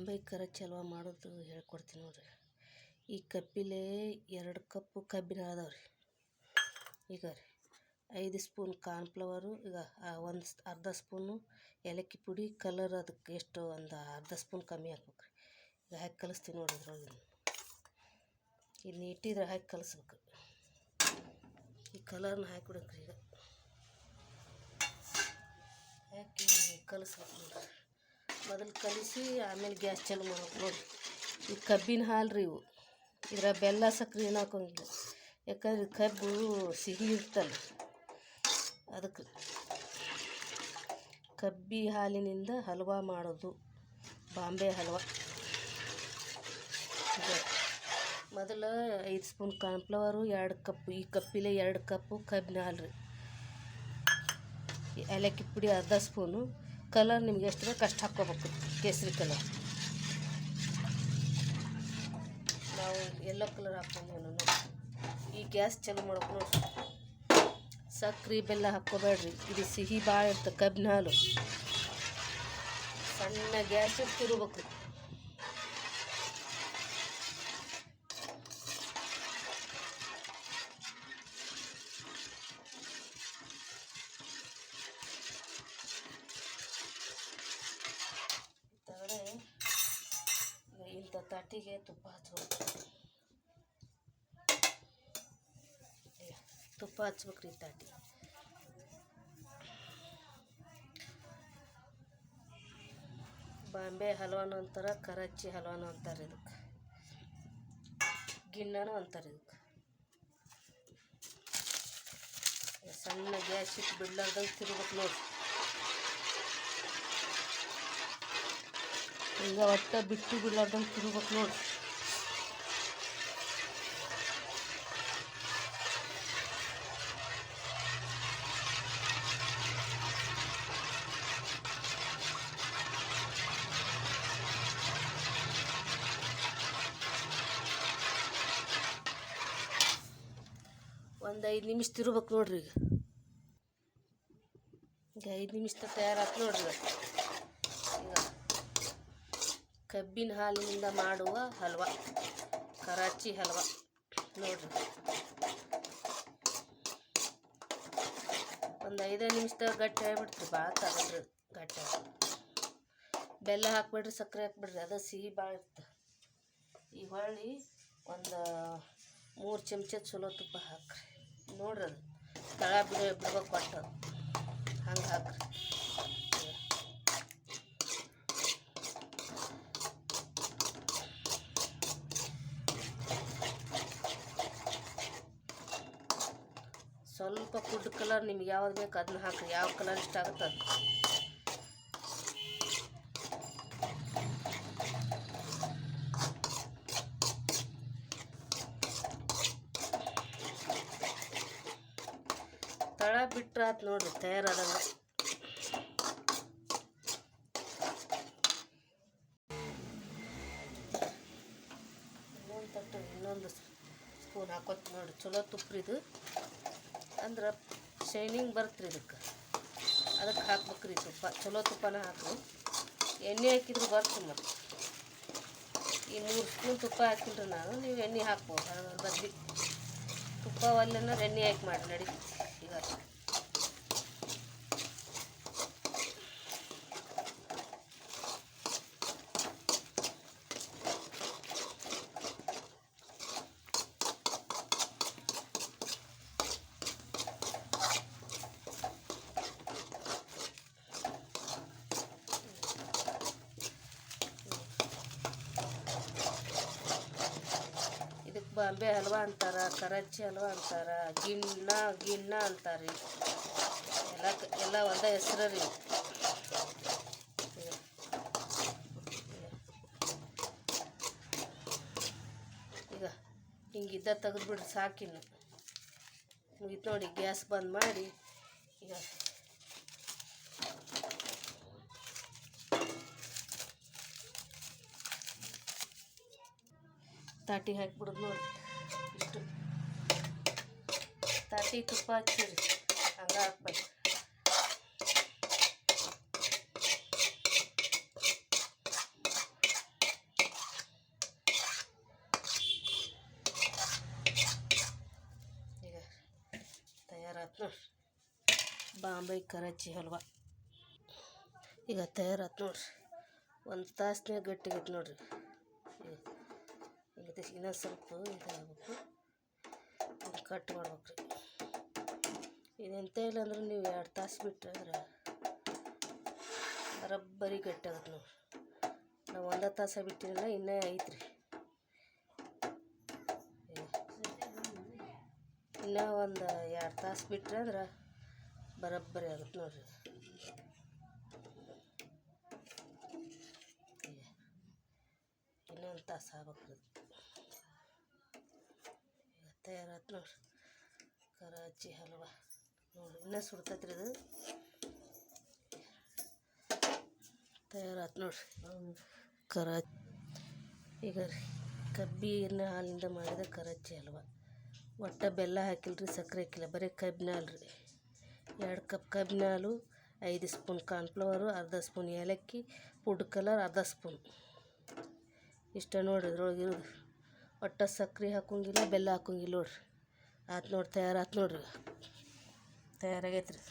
ಬಾಂಬೆ ಕರಚಿ ಹಲ್ವಾ ಮಾಡೋದು ಹೇಳ್ಕೊಡ್ತೀನಿ ನೋಡ್ರಿ. ಈ ಕಪ್ಪಿಲೆ 2 ಕಪ್ಪು ಕಬ್ಬಿನ ಅದಾವ್ರಿ. ಈಗ ರೀ 5 ಸ್ಪೂನ್ ಕಾರ್ನ್ಫ್ಲವರು, ಈಗ ಒಂದು ಅರ್ಧ ಸ್ಪೂನು ಏಲಕ್ಕಿ ಪುಡಿ, ಕಲರ್ ಅದಕ್ಕೆ ಎಷ್ಟು ಒಂದು ಅರ್ಧ ಸ್ಪೂನ್ ಕಮ್ಮಿ ಹಾಕ್ಬೇಕ್ರಿ. ಈಗ ಹಾಕಿ ಕಲಿಸ್ತೀನಿ ನೋಡ್ರಿ. ಅದ್ರೊಳಗೆ ಇಲ್ಲಿ ನೀಟಿದ್ರೆ ಹಾಕಿ ಕಲಿಸ್ಬೇಕು. ಈ ಕಲರ್ನ ಹಾಕಿಬಿಡ್ಬೇಕ್ರಿ. ಈಗ ಹಾಕಿ ಕಲಿಸ್ಬೇಕು ನೋಡ್ರಿ. ಮೊದಲು ಕಲಿಸಿ ಆಮೇಲೆ ಗ್ಯಾಸ್ ಚಾಲು ಮಾಡ್ಬೇಕು ನೋಡಿರಿ. ಈ ಕಬ್ಬಿನ ಹಾಲು ರೀ ಇವು. ಇದರ ಬೆಲ್ಲ ಸಕ್ಕರೆ ಏನು ಹಾಕೋಂಗಿಲ್ಲ, ಯಾಕಂದ್ರೆ ಕಬ್ಬು ಸಿಹಿ ಇರ್ತಲ್ಲ ಅದಕ್ಕೆ. ಕಬ್ಬಿ ಹಾಲಿನಿಂದ ಹಲ್ವಾ ಮಾಡೋದು ಬಾಂಬೆ ಹಲ್ವಾ. ಮೊದಲು 5 ಸ್ಪೂನ್ ಕಾರ್ನ್ಫ್ಲವರು, 2 ಕಪ್, ಈ ಕಪ್ಪಿಲೆ 2 ಕಪ್ಪು ಕಬ್ಬಿನ ಹಾಲು ರೀ. ಏಲಕ್ಕಿ ಪುಡಿ ಅರ್ಧ ಸ್ಪೂನು, ಕಲರ್ ನಿಮ್ಗೆ ಎಷ್ಟು ಬೇಕು ಅಷ್ಟು ಹಾಕ್ಕೋಬೇಕು. ಕೇಸರಿ ಕಲರ್, ನಾವು ಯೆಲ್ಲೋ ಕಲರ್ ಹಾಕ್ಕೊಂಡ್ವಿ ನೋಡಿ. ಈ ಗ್ಯಾಸ್ ಚಾಲು ಮಾಡ್ಬೇಕು ನೋಡ್ರಿ. ಸಕ್ರೆ ಬೆಲ್ಲ ಹಾಕ್ಕೋಬೇಡ್ರಿ, ಇದು ಸಿಹಿ ಭಾಳ ಇರ್ತದೆ ಕಬ್ಬಿನ ಹಾಲು. ಸಣ್ಣ ಗ್ಯಾಸ್ ತಿರುಬೇಕು. ಇಂಥ ತಾಟಿಗೆ ತುಪ್ಪ ಹಚ್ಬೇಕು. ತುಪ್ಪ ಹಚ್ಬೇಕ್ರಿ ಈ ತಾಟಿ. ಬಾಂಬೆ ಹಲ್ವಾನು ಅಂತಾರೆ, ಕರಾಚಿ ಹಲ್ವಾನು ಅಂತಾರೆ, ಇದಕ್ಕೆ ಗಿಣ್ಣನೂ ಅಂತಾರೆ ಇದಕ್ಕೆ. ಸಣ್ಣ ಗ್ಯಾಸ್ ಇಟ್ಟು ಬಿಡ್ಲಾರ್ದಂಗೆ ತಿರ್ಬೇಕು ನೋಡಿ. ಈಗ ಒಟ್ಟ ಬಿಟ್ಟು ಬಿಡ್ಲಾರ್ದಂಗೆ ತಿರ್ಬೇಕು ನೋಡಿ. ಒಂದು 5 ನಿಮಿಷ ತಿರ್ಬೇಕು ನೋಡ್ರಿ. ಈಗ 5 ನಿಮಿಷದ ತಯಾರಾಯ್ತು ನೋಡ್ರಿ. ಈಗ ಕಬ್ಬಿನ ಹಾಲಿನಿಂದ ಮಾಡುವ ಹಲ್ವಾ, ಕರಾಚಿ ಹಲ್ವಾ ನೋಡ್ರಿ. ಒಂದು 5 ನಿಮಿಷದಾಗ ಗಟ್ಟಿ ಆಗಿಬಿಡ್ತೀರಿ. ಭಾಳ ತಗೊಳ್ರಿ ಗಟ್ಟಿ. ಬೆಲ್ಲ ಹಾಕ್ಬೇಡ್ರಿ, ಸಕ್ಕರೆ ಹಾಕ್ಬಿಡ್ರಿ, ಅದು ಸಿಹಿ ಭಾಳ ಇರ್ತದೆ. ಈಗ ಹೊಳ್ಳಿ ಒಂದು 3 ಚಮಚ ಚಲೋ ತುಪ್ಪ ಹಾಕ್ರಿ ನೋಡ್ರಿ. ಅದು ತಳ ಬಿಡ್ಬೇಕು ಕೊಟ್ಟು ಹಂಗೆ ಹಾಕ್ರಿ. ಸ್ವಲ್ಪ ಫುಡ್ ಕಲರ್ ನಿಮ್ಗೆ ಯಾವ್ದು ಬೇಕು ಅದನ್ನ ಹಾಕ್ರಿ, ಯಾವ ಕಲರ್ ಇಷ್ಟ ಆಗುತ್ತೆ ಅದು. ತಳ ಬಿಟ್ರೆ ಆಯ್ತು ನೋಡ್ರಿ, ತಯಾರಾದಂಗೆ. ಇನ್ನೊಂದು ಸ್ಪೂನ್ ಹಾಕೋತಿ ನೋಡ್ರಿ. ಚಲೋ ತುಪ್ರಿದು ಅಂದ್ರೆ ಶೈನಿಂಗ್ ಬರುತ್ತೆ ಇದಕ್ಕೆ, ಅದಕ್ಕೆ ಹಾಕ್ಬೇಕ್ರಿ ತುಪ್ಪ. ಚಲೋ ತುಪ್ಪನ ಹಾಕ್ರಿ, ಎಣ್ಣೆ ಹಾಕಿದ್ರು ಬರ್ತದೆ. ಮತ್ತು ಈ 3 ಸ್ಪೂನ್ ತುಪ್ಪ ಹಾಕಿಲ್ರಿ ನಾನು, ನೀವು ಎಣ್ಣೆ ಹಾಕ್ಬೋದು. ಅದ್ರ ಬದ್ಲಿ ತುಪ್ಪ ಒಲ್ಲೆನ ಎಣ್ಣೆ ಹಾಕಿ ಮಾಡಿ ನಡೀತೈತಿ. ಈಗ ಬಾಂಬೆ ಹಲ್ವಾ ಅಂತಾರೆ, ಕರಾಚಿ ಹಲ್ವಾ ಅಂತಾರೆ, ಗಿಣ್ಣ ಅಂತಾರೆ. ಎಲ್ಲ ಒಂದೇ ಹೆಸ್ರು ರೀ. ಈಗ ಹಿಂಗಿದ್ದ ತೆಗೆದ್ಬಿಡ್ರಿ ಸಾಕಿನ್ನು. ಮುಗಿತು ನೋಡಿ. ಗ್ಯಾಸ್ ಬಂದ್ ಮಾಡಿ ಈಗ ತಾಟಿ ಹಾಕಿಬಿಡೋದು ನೋಡಿ. ಇಷ್ಟು ತಾಟಿ ತುಪ್ಪ ಹಚ್ಚಿರಿ, ಹಂಗೆ ಹಾಕ್ಬೇಕು. ತಯಾರಾತು ನೋಡ್ರಿ ಬಾಂಬೆ ಕರಾಚಿ ಹಲ್ವಾ. ಈಗ ತಯಾರಾತು ನೋಡ್ರಿ. ಒಂದು ತಾಸ್ನ್ಯಾಗ ಗಟ್ಟಿಗೈತೆ ನೋಡ್ರಿ. ಈಗ ಇನ್ನೊಂದು ಸ್ವಲ್ಪ ಇದಾಗಬೇಕು, ಇದು ಕಟ್ ಮಾಡ್ಬೇಕು ರೀ. ಇದೆಂತ ಇಲ್ಲ ಅಂದ್ರೆ ನೀವು 2 ತಾಸು ಬಿಟ್ಟರೆ ಅಂದ್ರೆ ಬರೋಬ್ಬರಿ ಗಟ್ಟಿ ಆಗುತ್ತೆ ನೋಡ್ರಿ. ನಾವು 1 ತಾಸು ಬಿಟ್ಟಿರಲ್ಲ, ಇನ್ನೂ ಐತ್ರಿ. ಇನ್ನೂ ಒಂದು 2 ತಾಸು ಬಿಟ್ಟರೆ ಅಂದ್ರೆ ಬರೋಬ್ಬರಿ ಆಗುತ್ತೆ ನೋಡ್ರಿ. ಇನ್ನೊಂದು ತಾಸು ಆಗ್ಬೇಕು. ಈಗ ತಯಾರಾತು ನೋಡ್ರಿ ಕರಾಚಿ ಹಲ್ವಾ ನೋಡ್ರಿ. ಇನ್ನೂ ಸುಡ್ತೈತ್ರಿ ಇದು. ತಯಾರಾತು ನೋಡ್ರಿ ಕರಾಚಿ. ಈಗ ರೀ ಕಬ್ಬಿನ ಹಾಲಿಂದ ಮಾಡಿದ ಕರಾಚಿ ಹಲ್ವಾ. ಒಟ್ಟು ಬೆಲ್ಲ ಹಾಕಿಲ್ರಿ, ಸಕ್ಕರೆ ಹಾಕಿಲ್ಲ, ಬರೀ ಕಬ್ಬಿನ ಹಾಲು ರೀ. 2 ಕಪ್ ಕಬ್ಬಿನ ಹಾಲು, 5 ಸ್ಪೂನ್ ಕಾರ್ನ್ಫ್ಲವರು, ಅರ್ಧ ಸ್ಪೂನ್ ಏಲಕ್ಕಿ, ಫುಡ್ ಕಲರ್ ಅರ್ಧ ಸ್ಪೂನ್. ಇಷ್ಟ ನೋಡ್ರಿ ಇದ್ರೊಳಗೆ ಇರೋದು. ಒಟ್ಟು ಸಕ್ಕರೆ ಹಾಕೋಂಗಿಲ್ಲ, ಬೆಲ್ಲ ಹಾಕೋಂಗಿಲ್ಲ ನೋಡ್ರಿ. ಆತು ನೋಡಿ, ತಯಾರಾತು ನೋಡ್ರಿ. ತಯಾರಾಗೈತೆ ರೀ.